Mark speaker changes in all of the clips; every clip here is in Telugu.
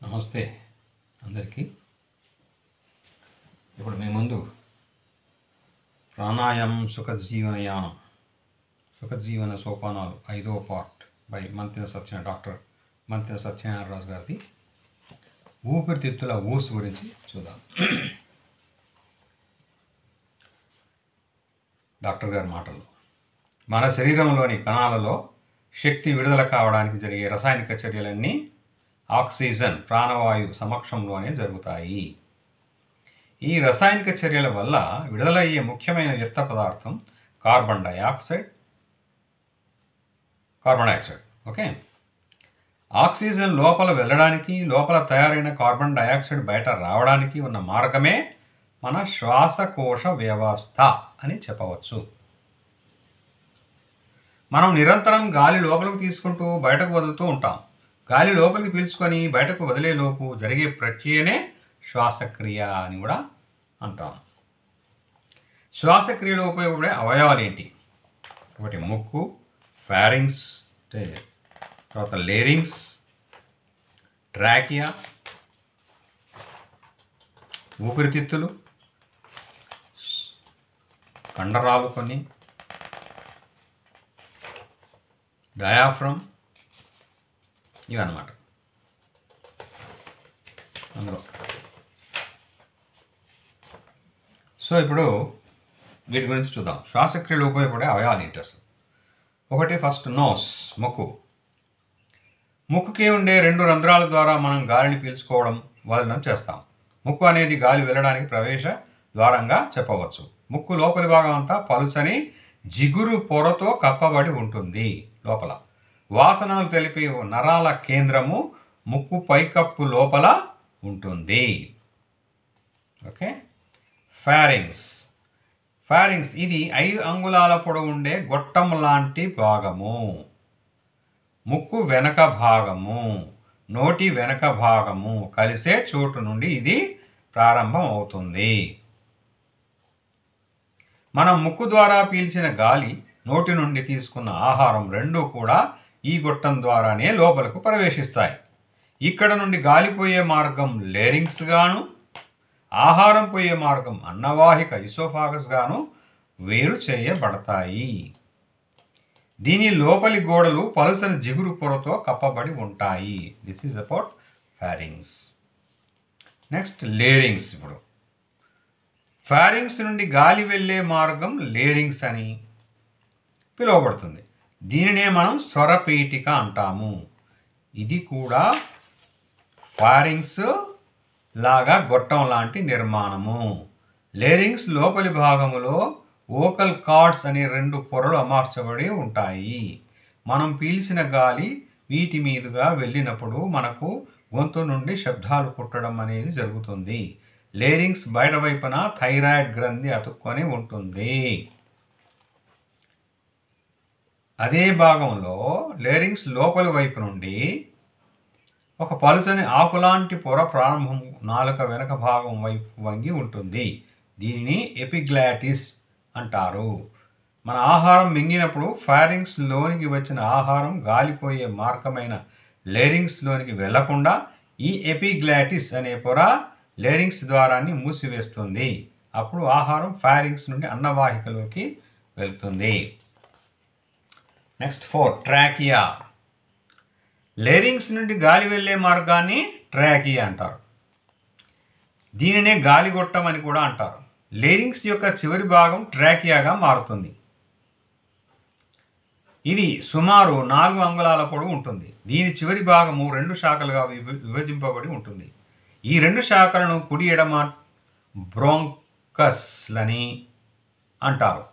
Speaker 1: నమస్తే అందరికీ. ఇప్పుడు మీ ముందు ప్రాణాయామం సుఖజీవన సోపానాలు 5వ part by doctor Manthena Satyanarayana Raju గారిది ఊపిరితిత్తుల ఊసు గురించి చూద్దాం. డాక్టర్ గారి మాటల్లో, మన శరీరంలోని కణాలలో శక్తి విడుదల కావడానికి జరిగే రసాయనిక చర్యలన్నీ ఆక్సిజన్ ప్రాణవాయువు సమక్షంలోనే జరుగుతాయి. ఈ రసాయనిక చర్యల వల్ల విడుదలయ్యే ముఖ్యమైన వ్యర్థ పదార్థం కార్బన్ డయాక్సైడ్. ఓకే, ఆక్సిజన్ లోపల వెళ్ళడానికి, లోపల తయారైన కార్బన్ డయాక్సైడ్ బయట రావడానికి ఉన్న మార్గమే మన శ్వాసకోశ వ్యవస్థ అని చెప్పవచ్చు. మనం నిరంతరం గాలి లోపలికి తీసుకుంటూ బయటకు వదులుతూ ఉంటాం. గాలి లోపలికి పీల్చుకొని బయటకు వదిలేలోపు జరిగే ప్రక్రియనే శ్వాసక్రియ అని కూడా అంటాం. శ్వాసక్రియలో ఉపయోగపడే అవయవాలు ఏంటి? ఒకటి ముక్కు, ఫారింగ్స్, తర్వాత లేరింగ్స్, ట్రాకియా, ఊపిరితిత్తులు, కండరాలు కొన్ని, డయాఫ్రమ్, ఇవన్నమాట. అందులో ఇప్పుడు వీటి గురించి చూద్దాం. శ్వాసక్రియలో ఉపయోగపడే అవయవాలు ఏంటి అసలు? ఒకటి ఫస్ట్ నోస్, ముక్కుకి ఉండే 2 రంధ్రాల ద్వారా మనం గాలిని పీల్చుకోవడం వలనం చేస్తాం. ముక్కు అనేది గాలి వెళ్ళడానికి ప్రవేశ ద్వారంగా చెప్పవచ్చు. ముక్కు లోపలి భాగం అంతా పలుచని జిగురు పొరతో కప్పబడి ఉంటుంది. లోపల వాసనలు తెలిపే నరాల కేంద్రము ముక్కు పైకప్పు లోపల ఉంటుంది. ఓకే, ఫారింగ్స్ ఇది 5 అంగుళాల పొడవు ఉండే గొట్టం లాంటి భాగము. ముక్కు వెనక భాగము, నోటి వెనక భాగము కలిసే చోటు నుండి ఇది ప్రారంభం అవుతుంది. మనం ముక్కు ద్వారా పీల్చిన గాలి, నోటి నుండి తీసుకున్న ఆహారం రెండూ కూడా ఈ గొట్టం ద్వారానే లోపలకు ప్రవేశిస్తాయి. ఇక్కడ నుండి గాలి పోయే మార్గం లేరింగ్స్ గాను, ఆహారం పోయే మార్గం అన్నవాహిక ఇసోఫాగస్ గాను వేరు చేయబడతాయి. దీని లోపలి గోడలు పలుసని జిగురు పొరతో కప్పబడి ఉంటాయి. This is about pharynx. Next larynx. ఇప్పుడు ఫారింగ్స్ నుండి గాలి వెళ్ళే మార్గం లేరింగ్స్ అని పిలువబడుతుంది. దీనినే మనం స్వరపీఠిక అంటాము. ఇది కూడా ఫారింగ్స్ లాగా గొట్టం లాంటి నిర్మాణము. లేరింగ్స్ లోపలి భాగములో వోకల్ కార్డ్స్ అనే 2 పొరలు అమర్చబడి ఉంటాయి. మనం పీల్చిన గాలి వీటి మీదుగా వెళ్ళినప్పుడు మనకు గొంతు నుండి శబ్దాలు పుట్టడం అనేది జరుగుతుంది. లేరింగ్స్ బయట వైపున థైరాయిడ్ గ్రంథి అతుక్కొని ఉంటుంది. అదే భాగంలో లేరింగ్స్ లోపలి వైపు నుండి ఒక పలుచని ఆకులాంటి పొర ప్రారంభం నాలుక వెనక భాగం వైపు వంగి ఉంటుంది. దీనిని ఎపిగ్లాటిస్ అంటారు. మన ఆహారం మింగినప్పుడు ఫారింగ్స్ లోనికి వచ్చిన ఆహారం గాలిపోయే మార్గమైన లేరింగ్స్ లోనికి వెళ్లకుండా ఈ ఎపిగ్లాటిస్ అనే పొర లేరింగ్స్ ద్వారాన్ని మూసివేస్తుంది. అప్పుడు ఆహారం ఫారింగ్స్ నుండి అన్నవాహికలోకి వెళ్తుంది. Next 4 trachea. లేరింగ్స్ నుండి గాలి వెళ్ళే మార్గాన్ని ట్రాకియా అంటారు. దీనినే గాలిగొట్టం అని కూడా అంటారు. లేరింగ్స్ యొక్క చివరి భాగం ట్రాకియాగా మారుతుంది. ఇది సుమారు 4 అంగుళాల పొడవు ఉంటుంది. దీని చివరి భాగము 2 శాఖలుగా విభజింపబడి ఉంటుంది. ఈ 2 శాఖలను కుడి ఎడమ బ్రోంకస్లని అంటారు.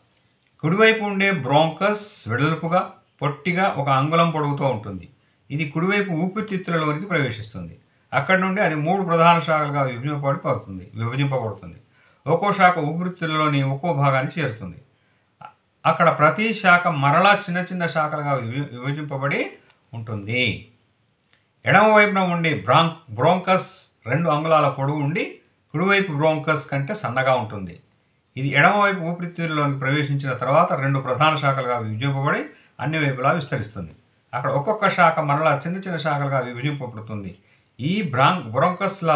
Speaker 1: కుడివైపు ఉండే బ్రోంకస్ వెడల్పుగా పొట్టిగా 1 అంగుళం పొడవుతో ఉంటుంది. ఇది కుడివైపు ఊపిరితిత్తులలోనికి ప్రవేశిస్తుంది. అక్కడి నుండి అది 3 ప్రధాన శాఖలుగా విభజింపబడుతుంది. ఒక్కో శాఖ ఊపిరితిత్తులలోని ఒక్కో భాగానికి చేరుతుంది. అక్కడ ప్రతి శాఖ మరలా చిన్న చిన్న శాఖలుగా విభజింపబడి ఉంటుంది. ఎడమ వైపున ఉండే బ్రోంకస్ 2 అంగుళాల పొడవు ఉండి కుడివైపు బ్రోంకస్ కంటే సన్నగా ఉంటుంది. ఇది ఎడమవైపు ఊపిరితిత్తులలోనికి ప్రవేశించిన తర్వాత 2 ప్రధాన శాఖలుగా విభజింపబడి అన్ని వైపులా విస్తరిస్తుంది. అక్కడ ఒక్కొక్క శాఖ మరలా చిన్న చిన్న శాఖలుగా విభజింపబడుతుంది. ఈ బ్రోంకస్ల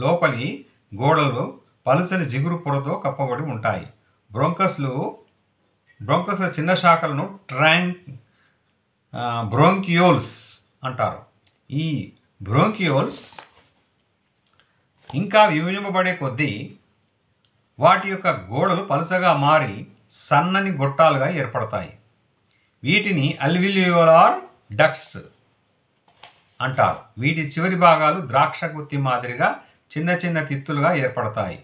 Speaker 1: లోపలి గోడలు పలుచని జిగురు పొరతో కప్పబడి ఉంటాయి. బ్రోంకస్ల చిన్న శాఖలను బ్రోంకియోల్స్ అంటారు. ఈ బ్రోంకియోల్స్ ఇంకా విభజింపబడే కొద్దీ వాటి యొక్క గోడలు పలుచగా మారి సన్నని గొట్టాలుగా ఏర్పడతాయి. వీటిని అల్విలియోలార్ డక్ట్స్ అంటారు. వీటి చివరి భాగాలు ద్రాక్ష గుత్తి మాదిరిగా చిన్న చిన్న తిత్తులుగా ఏర్పడతాయి.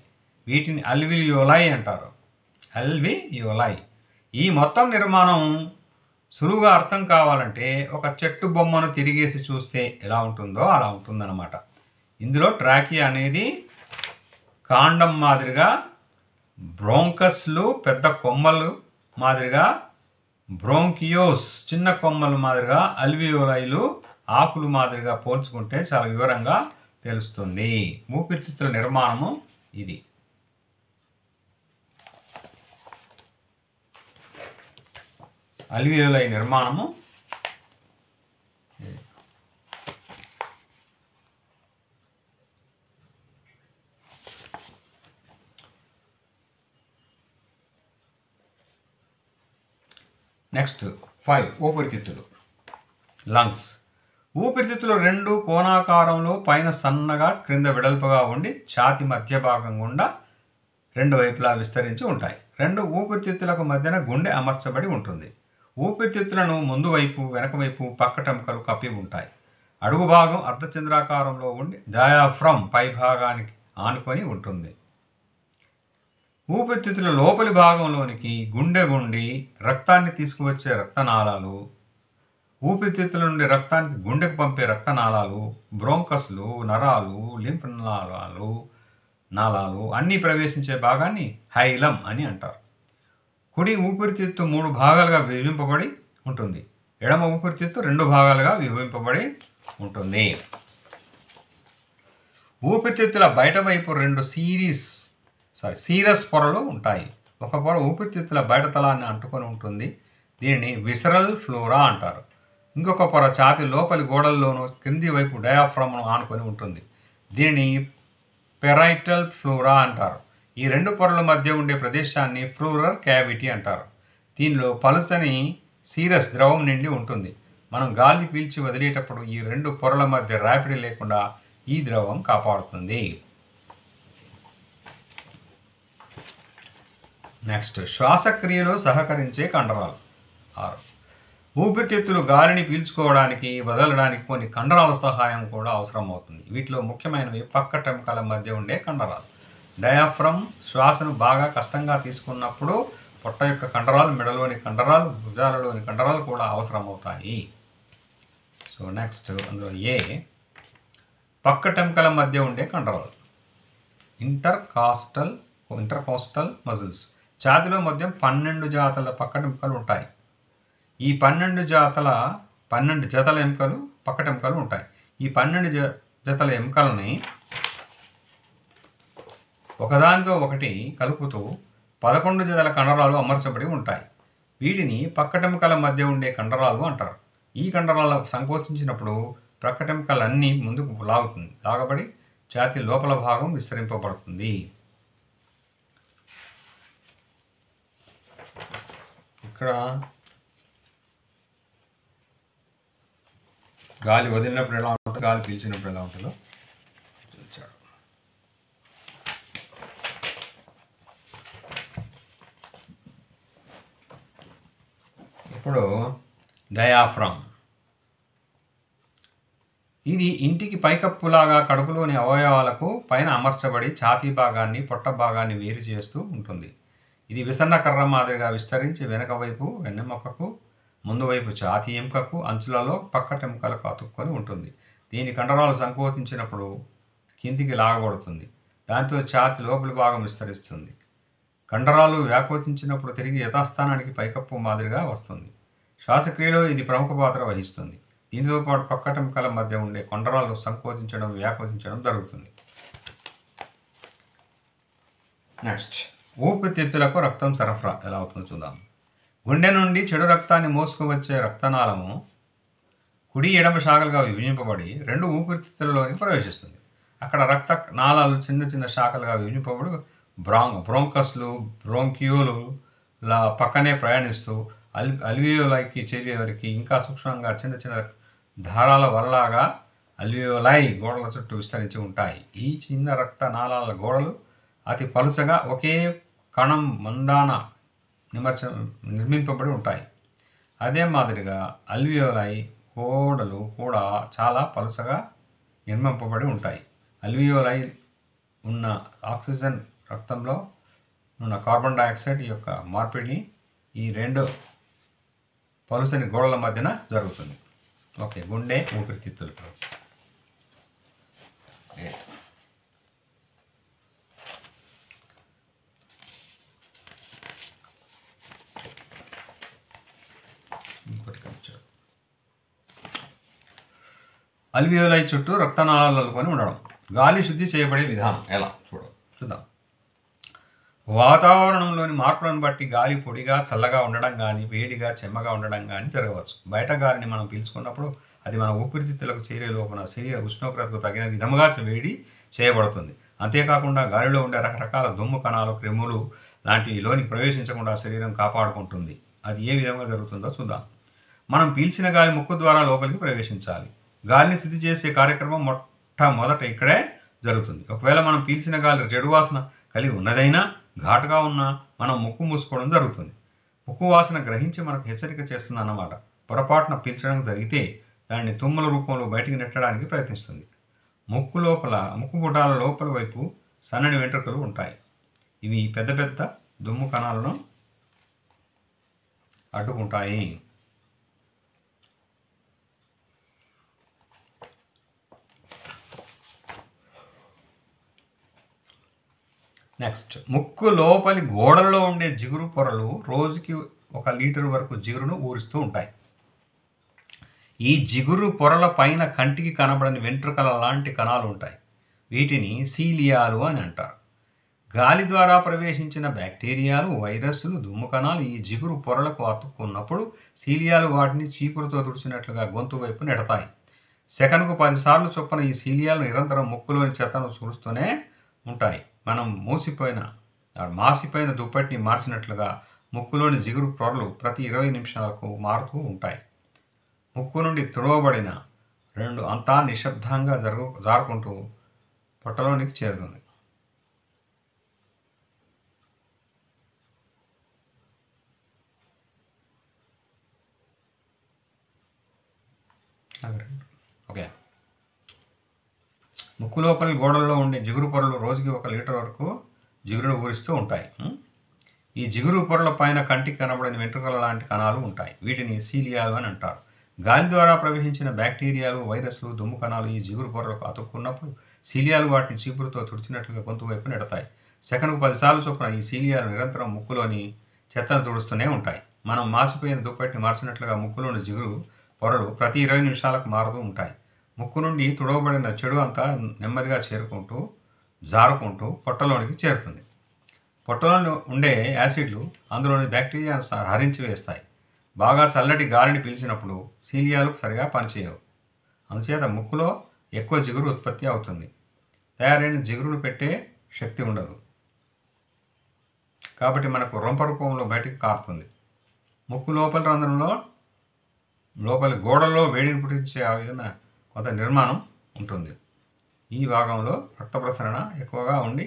Speaker 1: వీటిని అల్విలియోలై అంటారు. అల్వియోలై. ఈ మొత్తం నిర్మాణం సులువుగా అర్థం కావాలంటే ఒక చెట్టు బొమ్మను తిరిగేసి చూస్తే ఎలా ఉంటుందో అలా ఉంటుందన్నమాట. ఇందులో ట్రాకియా అనేది కాండం మాదిరిగా, బ్రోంకస్లు పెద్ద కొమ్మలు మాదిరిగా, బ్రోంకియోస్ చిన్న కొమ్మలు మాదిరిగా, అల్వియోలైలు ఆకులు మాదిరిగా పోల్చుకుంటే చాలా వివరంగా తెలుస్తుంది. ఊపిరితిత్తుల నిర్మాణము ఇది. అల్వియోలై నిర్మాణము నెక్స్ట్ 5 ఊపిరితిత్తులు. లంగ్స్. ఊపిరితిత్తులు రెండు కోణాకారంలో పైన సన్నగా క్రింద వెడల్పుగా ఉండి ఛాతి మధ్య భాగం గుండా రెండు వైపులా విస్తరించి ఉంటాయి. రెండు ఊపిరితిత్తులకు మధ్యన గుండె అమర్చబడి ఉంటుంది. ఊపిరితిత్తులను ముందు వైపు, వెనక వైపు పక్కటెముకలు కప్పి ఉంటాయి. అడుగు భాగం అర్ధచంద్రాకారంలో ఉండి డయాఫ్రమ్ పై భాగానికి ఆనుకొని ఉంటుంది. ఊపిరితిత్తుల లోపలి భాగంలోనికి గుండె గుండి రక్తాన్ని తీసుకువచ్చే రక్తనాళాలు, ఊపిరితిత్తుల నుండి రక్తానికి గుండెకు పంపే రక్తనాళాలు, బ్రోంకస్లు, నరాలు, లింఫ్ నాళాలు అన్నీ ప్రవేశించే భాగాన్ని హైలం అని అంటారు. కుడి ఊపిరితిత్తు 3 భాగాలుగా విభజింపబడి ఉంటుంది. ఎడమ ఊపిరితిత్తు 2 భాగాలుగా విభజింపబడి ఉంటుంది. ఊపిరితిత్తుల బయట వైపు 2 సీరస్ పొరలు ఉంటాయి. ఒక పొర ఊపిరితిత్తుల బయట తలాన్ని అంటుకొని ఉంటుంది. దీనిని విసరల్ ఫ్లోరా అంటారు. ఇంకొక పొర ఛాతి లోపలి గోడల్లోనూ క్రింది వైపు డయాఫ్రమ్ను ఆనుకొని ఉంటుంది. దీనిని పెరైటల్ ఫ్లోరా అంటారు. ఈ 2 పొరల మధ్య ఉండే ప్రదేశాన్ని ఫ్లూరర్ క్యావిటీ అంటారు. దీనిలో పలుచని సీరస్ ద్రవం నిండి ఉంటుంది. మనం గాలి పీల్చి వదిలేటప్పుడు ఈ 2 పొరల మధ్య రాపిడి లేకుండా ఈ ద్రవం కాపాడుతుంది. నెక్స్ట్ శ్వాసక్రియలో సహకరించే కండరాలు. 6. ఊపిరితిత్తులు గాలిని పీల్చుకోవడానికి, వదలడానికి కొన్ని కండరాల సహాయం కూడా అవసరం అవుతుంది. వీటిలో ముఖ్యమైనవి పక్కటెముకల మధ్య ఉండే కండరాలు. డయాఫ్రమ్ శ్వాసను బాగా కష్టంగా తీసుకున్నప్పుడు పొట్ట యొక్క కండరాలు, మెడలోని కండరాలు, భుజాలలోని కండరాలు కూడా అవసరం అవుతాయి. సో నెక్స్ట్ అందులో పక్కటెముకల మధ్య ఉండే కండరాలు. Intercostal muscles. ఛాతిలో మధ్య 12 జాతల పక్కటెముకలు ఉంటాయి. ఈ 12 జతల ఎముకలు పక్కటెముకలు ఉంటాయి. ఈ 12 జతల ఎముకలని ఒకదానితో ఒకటి కలుపుతూ 11 జతల కండరాలు అమర్చబడి ఉంటాయి. వీటిని పక్కటెముకల మధ్య ఉండే కండరాలు అంటారు. ఈ కండరాలు సంకోచించినప్పుడు పక్కటెముకలన్నీ ముందుకు లాగబడి ఛాతి లోపల భాగం విస్తరింపబడుతుంది. ఇక్కడ గాలి వదిలినప్పుడు ఎలా ఉంటుందో, గాలి పీల్చినప్పుడు ఎలా ఉంటుందో చూచాడు. ఇప్పుడు డయాఫ్రమ్. ఇది ఇంటికి పైకప్పులాగా కడుపులోని అవయవాలకు పైన అమర్చబడి ఛాతీ భాగాన్ని, పొట్ట భాగాన్ని వేరు చేస్తూ ఉంటుంది. ఇది విసన్న కర్ర మాదిరిగా విస్తరించి వెనక వైపు వెన్నెముకకు, ముందు వైపు ఛాతీ ఎముకకు, అంచులలో పక్కటెముకలకు అతుక్కొని ఉంటుంది. దీని కండరాలు సంకోచించినప్పుడు కిందికి లాగబడుతుంది. దాంతో ఛాతీ లోపలి భాగం విస్తరిస్తుంది. కండరాలు వ్యాకోచించినప్పుడు తిరిగి యథాస్థానానికి పైకప్పు మాదిరిగా వస్తుంది. శ్వాసక్రియలో ఇది ప్రముఖ పాత్ర వహిస్తుంది. దీనితో పాటు పక్కటెముకల మధ్య ఉండే కండరాలు సంకోచించడం, వ్యాకోచించడం జరుగుతుంది. నెక్స్ట్ ఊపిరితిత్తులకు రక్తం సరఫరా ఎలా అవుతుందో చూద్దాం. గుండె నుండి చెడు రక్తాన్ని మోసుకువచ్చే రక్తనాళము కుడి ఎడమ శాఖలుగా విభజింపబడి 2 ఊపిరితిత్తులలోనికి ప్రవేశిస్తుంది. అక్కడ రక్త నాళాలు చిన్న చిన్న శాఖలుగా విభజింపబడి బ్రోంకస్లు, బ్రోంక్యూలు పక్కనే ప్రయాణిస్తూ అల్వియోలైకి చేరేవరికి ఇంకా సూక్ష్మంగా చిన్న చిన్న దారాల వలలాగా అల్వియోలై గోడల చుట్టూ విస్తరించి ఉంటాయి. ఈ చిన్న రక్త నాళాల గోడలు అతి పలుచగా ఒకే కణం మందాన నిర్మింపబడి ఉంటాయి. అదే మాదిరిగా అల్వియోలై గోడలు కూడా చాలా పలుచగా నిర్మింపబడి ఉంటాయి. అల్వియోలై ఉన్న ఆక్సిజన్ రక్తంలో ఉన్న కార్బన్ డైఆక్సైడ్ యొక్క మార్పిడి ఈ 2 పలుచని గోడల మధ్యన జరుగుతుంది. ఓకే, గుండె ఊపిరితిత్తులు. అల్వియోలై చుట్టూ రక్తనాళాలు అల్లుకొని ఉండడం. గాలి శుద్ధి చేయబడే విధానం ఎలా చూద్దాం. వాతావరణంలోని మార్పులను బట్టి గాలి పొడిగా చల్లగా ఉండడం కానీ వేడిగా చెమ్మగా ఉండడం కానీ జరగవచ్చు. బయట గాలిని మనం పీల్చుకున్నప్పుడు అది మన ఊపిరితిత్తులకు చేరే లోపల శరీర ఉష్ణోగ్రతకు తగిన విధముగా వేడి చేయబడుతుంది. అంతేకాకుండా గాలిలో ఉండే రకరకాల దుమ్ము కణాలు, క్రిములు లాంటివి లోనికి ప్రవేశించకుండా శరీరం కాపాడుకుంటుంది. అది ఏ విధంగా జరుగుతుందో చూద్దాం. మనం పీల్చిన గాలి ముక్కు ద్వారా లోపలికి ప్రవేశించాలి. గాలిని శుద్ధి చేసే కార్యక్రమం మొట్టమొదట ఇక్కడే జరుగుతుంది. ఒకవేళ మనం పీల్చిన గాలి చెడు వాసన కలిగి ఉన్నదైనా, ఘాటుగా ఉన్నా మనం ముక్కు మూసుకోవడం జరుగుతుంది. ముక్కు వాసన గ్రహించి మనకు హెచ్చరిక చేస్తుంది అన్నమాట. పొరపాటున పీల్చడం జరిగితే దానిని తుమ్ముల రూపంలో బయటికి నెట్టడానికి ప్రయత్నిస్తుంది. ముక్కు పుటాల లోపల వైపు సన్నని వెంట్రుకలు ఉంటాయి. ఇవి పెద్ద పెద్ద దుమ్ము కణాలను అడ్డుకుంటాయి. నెక్స్ట్, ముక్కు లోపలి గోడల్లో ఉండే జిగురు పొరలు రోజుకి 1 లీటర్ వరకు జిగురును ఊరిస్తూ ఉంటాయి. ఈ జిగురు పొరల పైన కంటికి కనబడని వెంట్రుకల లాంటి కణాలు ఉంటాయి. వీటిని సీలియాలు అని అంటారు. గాలి ద్వారా ప్రవేశించిన బ్యాక్టీరియాలు, వైరస్లు, దుమ్ము కణాలు ఈ జిగురు పొరలకు అతుక్కున్నప్పుడు సీలియాలు వాటిని చీపురుతో తుడిచినట్లుగా గొంతు వైపు నెడతాయి. సెకనుకు 10 సార్లు చొప్పున ఈ సీలియాలు నిరంతరం ముక్కులోని చెత్తను చూస్తూనే ఉంటాయి. మనం మాసిపోయిన దుప్పటిని మార్చినట్లుగా ముక్కులోని జిగురు పొరలు ప్రతి 20 నిమిషాలకు మారుతూ ఉంటాయి. ముక్కు నుండి తుడవబడిన 2 అంతా నిశ్శబ్దంగా జారుకుంటూ పొట్టలోనికి చేరుతుంది. ఓకే, ముక్కు లోపలి గోడల్లో ఉండే జిగురు పొరలు రోజుకి 1 లీటర్ వరకు జిగురును ఊరిస్తూ ఉంటాయి. ఈ జిగురు పొరల పైన కంటికి కనబడని వెంట్రుకల లాంటి కణాలు ఉంటాయి. వీటిని సీలియాలు అని అంటారు. గాలి ద్వారా ప్రవేశించిన బ్యాక్టీరియాలు, వైరస్లు, దుమ్ము కణాలు ఈ జిగురు పొరలకు అతుక్కున్నప్పుడు సీలియాలు వాటిని చీపురుతో తుడిచినట్లుగా గొంతు వైపు నెడతాయి. సెకనుకు 10 సార్లు చొప్పున ఈ సీలియాలు నిరంతరం ముక్కులోని చెత్తను తుడుస్తూనే ఉంటాయి. మనం మాసిపోయిన దుప్పటిని మార్చినట్లుగా ముక్కులోని జిగురు పొరలు ప్రతి 20 నిమిషాలకు మారుతూ ఉంటాయి. ముక్కు నుండి తుడవబడిన చెడు అంతా నెమ్మదిగా జారుకుంటూ పొట్టలోనికి చేరుతుంది. పొట్టలో ఉండే యాసిడ్లు అందులోని బ్యాక్టీరియాను హరించి వేస్తాయి. బాగా చల్లటి గాలిని పీల్చినప్పుడు సీలియాలు సరిగా పనిచేయవు. అందుచేత ముక్కులో ఎక్కువ జిగురు ఉత్పత్తి అవుతుంది. తయారైన జిగురును పెట్టే శక్తి ఉండదు. కాబట్టి మనకు రొంప రూపంలో బయటికి కారుతుంది. ముక్కు లోపలి రంధ్రంలో లోపలి గోడల్లో వేడిని పుట్టించే ఆ విధమైన కొంత నిర్మాణం ఉంటుంది. ఈ భాగంలో రక్త ప్రసరణ ఎక్కువగా ఉండి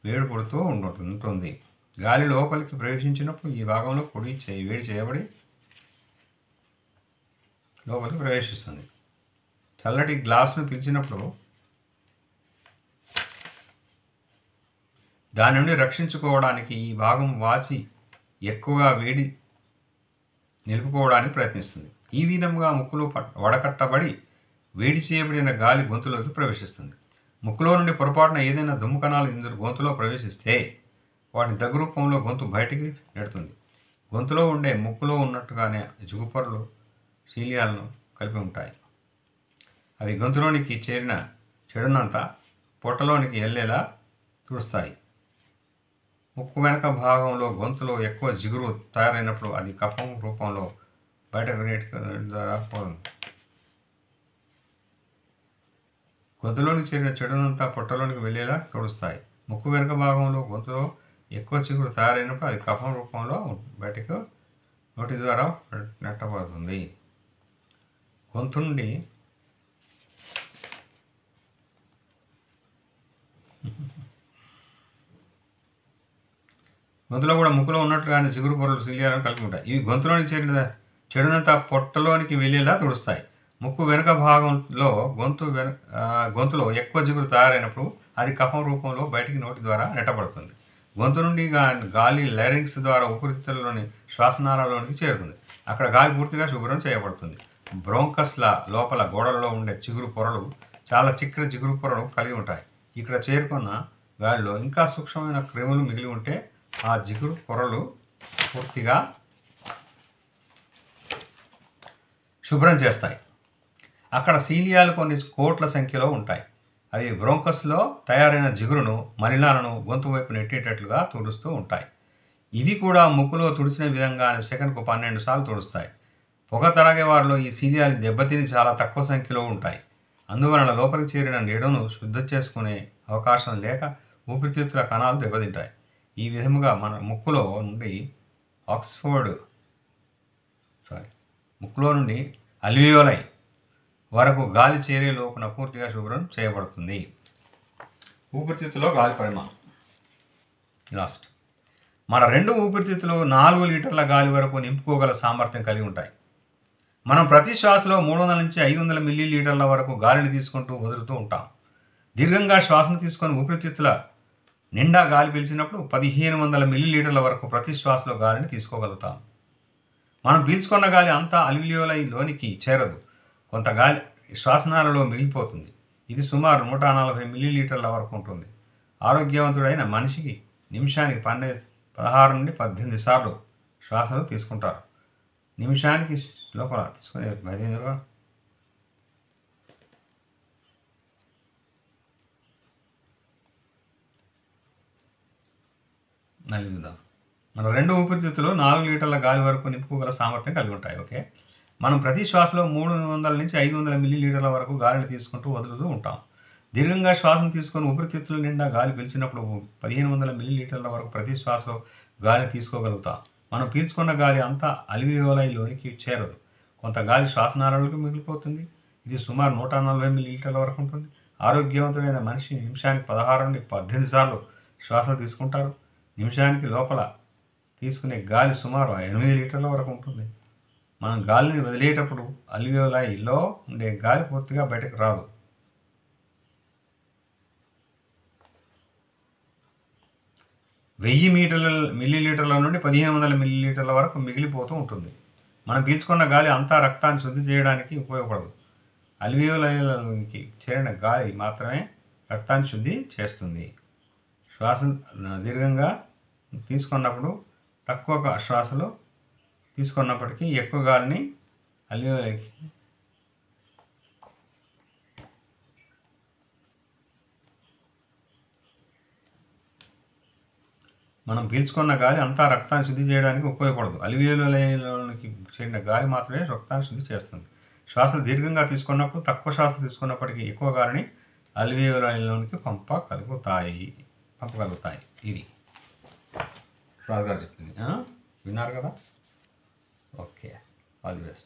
Speaker 1: వేడి పుడుతూ ఉంటుంది. గాలి లోపలికి ప్రవేశించినప్పుడు ఈ భాగంలో వేడి చేయబడి లోపలికి ప్రవేశిస్తుంది. చల్లటి గ్లాసును పీల్చినప్పుడు దాని నుండి రక్షించుకోవడానికి ఈ భాగం వాచి ఎక్కువగా వేడి నిలుపుకోవడానికి ప్రయత్నిస్తుంది. ఈ విధంగా ముక్కులో వడకట్టబడి వేడి చేయబడిన గాలి గొంతులోకి ప్రవేశిస్తుంది. ముక్కులో నుండి పొరపాటున ఏదైనా దుమ్ము కణాలు ఇందులో గొంతులో ప్రవేశిస్తే వాటి దగ్గు రూపంలో గొంతు బయటికి నెడుతుంది. గొంతులో ఉండే ముక్కులో ఉన్నట్టుగానే జిగుపొరలు సీలియాలను కలిపి ఉంటాయి. అవి గొంతులోనికి చేరిన చెడునంతా పొట్టలోనికి వెళ్ళేలా తుడుస్తాయి. ముక్కు వెనక భాగంలో గొంతులో ఎక్కువ జిగురు తయారైనప్పుడు అది కఫం రూపంలో బయటకు నీటి ద్వారా పోతుంది. గొంతులోనికి చేరిన చెడునంతా పొట్టలోనికి వెళ్ళేలా తుడుస్తాయి. ముక్కు వెనుక భాగంలో గొంతులో ఎక్కువ చిగురు తయారైనప్పుడు అది కఫం రూపంలో బయటకు నోటి ద్వారా నెట్టబడుతుంది. గొంతు నుండి గొంతులో కూడా ముక్కులో ఉన్నట్టుగానే చిగురు పొరలు శిల్యాలను కలిగి ఉంటాయి. ఇవి గొంతులోని చేరిన చెడునంతా పొట్టలోనికి వెళ్ళేలా తుడుస్తాయి. ముక్కు వెనుక భాగంలో గొంతులో ఎక్కువ జిగురు తయారైనప్పుడు అది కఫం రూపంలో బయటికి నోటి ద్వారా నెట్టబడుతుంది. గొంతు నుండి గాలి లైరింగ్స్ ద్వారా ఊపిరితిత్తులలోని శ్వాసనాళాలలోనికి చేరుతుంది. అక్కడ గాలి పూర్తిగా శుభ్రం చేయబడుతుంది. బ్రోంకస్ల లోపల గోడలలో ఉండే చిగురు పొరలు చాలా చిక్కటి జిగురు పొరలు కలిగి ఉంటాయి. ఇక్కడ చేరుకున్న గాలిలో ఇంకా సూక్ష్మమైన క్రిములు మిగిలి ఉంటే ఆ జిగురు పొరలు పూర్తిగా శుభ్రం చేస్తాయి. అక్కడ సీలియాలు కొన్ని కోట్ల సంఖ్యలో ఉంటాయి. అవి బ్రోంకస్లో తయారైన జిగురును మలినాలను గొంతు వైపు నెట్టేటట్లుగా తుడుస్తూ ఉంటాయి. ఇవి కూడా ముక్కులో తుడిచిన విధంగా సెకన్కు 12 సార్లు తుడుస్తాయి. పొగ తాగే వారిలో ఈ సీలియాలు దెబ్బతిని చాలా తక్కువ సంఖ్యలో ఉంటాయి. అందువలన లోపలికి చేరిన నీడను శుద్ధి చేసుకునే అవకాశం లేక ఊపిరితిత్తుల కణాలు దెబ్బతింటాయి. ఈ విధముగా మన ముక్కులో నుండి అల్వియోలై వరకు గాలి చేరే లోపల పూర్తిగా శుభ్రం చేయబడుతుంది. ఊపిరితిత్తులో గాలి పరిమాణం లాస్ట్. మన 2 ఊపిరితిత్తులు 4 లీటర్ల గాలి వరకు నింపుకోగల సామర్థ్యం కలిగి ఉంటాయి. మనం ప్రతి శ్వాసలో 300 నుంచి 500 మిల్లీలీటర్ల వరకు గాలిని తీసుకుంటూ వదులుతూ ఉంటాం. దీర్ఘంగా శ్వాసను తీసుకొని ఊపిరితిత్తుల నిండా గాలి పీల్చినప్పుడు 1500 మిల్లీలీటర్ల వరకు ప్రతి శ్వాసలో గాలిని తీసుకోగలుగుతాం. మనం పీల్చుకున్న గాలి అంతా అల్వియోలైలోనికి చేరదు. కొంత గాలి శ్వాసనాలలో మిగిలిపోతుంది. ఇది సుమారు 140 మిల్లీలీటర్ల వరకు ఉంటుంది. ఆరోగ్యవంతుడైన మనిషికి నిమిషానికి 16 నుండి 18 సార్లు శ్వాసలు తీసుకుంటారు. నిమిషానికి లోపల తీసుకునే 15 నలుగుదాం. మన 2 ఊపిరితిత్తులు 4 లీటర్ల గాలి వరకు నింపుకోగల సామర్థ్యం కలిగి ఉంటాయి. ఓకే, మనం ప్రతి శ్వాసలో 300 నుంచి 500 మిల్లీలీటర్ల వరకు గాలిని తీసుకుంటూ వదులుతూ ఉంటాం. దీర్ఘంగా శ్వాసను తీసుకొని ఊపిరితిత్తుల నిండా గాలి పీల్చినప్పుడు 1500 మిల్లీలీటర్ల వరకు ప్రతి శ్వాసలో గాలిని తీసుకోగలుగుతాం. మనం పీల్చుకున్న గాలి అంతా అల్వియోలైలోనికి చేరదు. కొంత గాలి శ్వాసనాళాలకు మిగిలిపోతుంది. ఇది సుమారు 140 మిల్లీలీటర్ల వరకు ఉంటుంది. ఆరోగ్యవంతుడైన మనిషి నిమిషానికి 16 నుండి 18 సార్లు శ్వాసలు తీసుకుంటారు. నిమిషానికి లోపల తీసుకునే గాలి సుమారు 8 లీటర్ల వరకు ఉంటుంది. మనం గాలిని వదిలేటప్పుడు అల్వియోలైలో ఉండే గాలి పూర్తిగా బయటకు రాదు. మిల్లీలీటర్ల నుండి 1500 మిల్లీలీటర్ల వరకు మిగిలిపోతూ ఉంటుంది. మనం పీల్చుకున్న గాలి అంతా రక్తాన్ని శుద్ధి చేయడానికి ఉపయోగపడదు. అల్వియోలైలోకి చేరిన గాలి మాత్రమే రక్తాన్ని శుద్ధి చేస్తుంది. శ్వాస దీర్ఘంగా తీసుకున్నప్పుడు తక్కువ శ్వాసలు తీసుకున్నప్పటికీ ఎక్కువ గాలిని అల్వియోలైకి మనం పీల్చుకున్న గాలి అంతా రక్తాన్ని శుద్ధి చేయడానికి ఉపయోగపడదు. అల్వియోలైలోనికి చేరిన గాలి మాత్రమే రక్తాన్ని శుద్ధి చేస్తుంది. శ్వాస దీర్ఘంగా తీసుకున్నప్పుడు తక్కువ శ్వాస తీసుకున్నప్పటికీ ఎక్కువ గాలిని అల్వియోలైలోనికి పంపగలుగుతాయి. ఇది రాజుగారు చెప్పింది. విన్నారు కదా? Okay, all the best.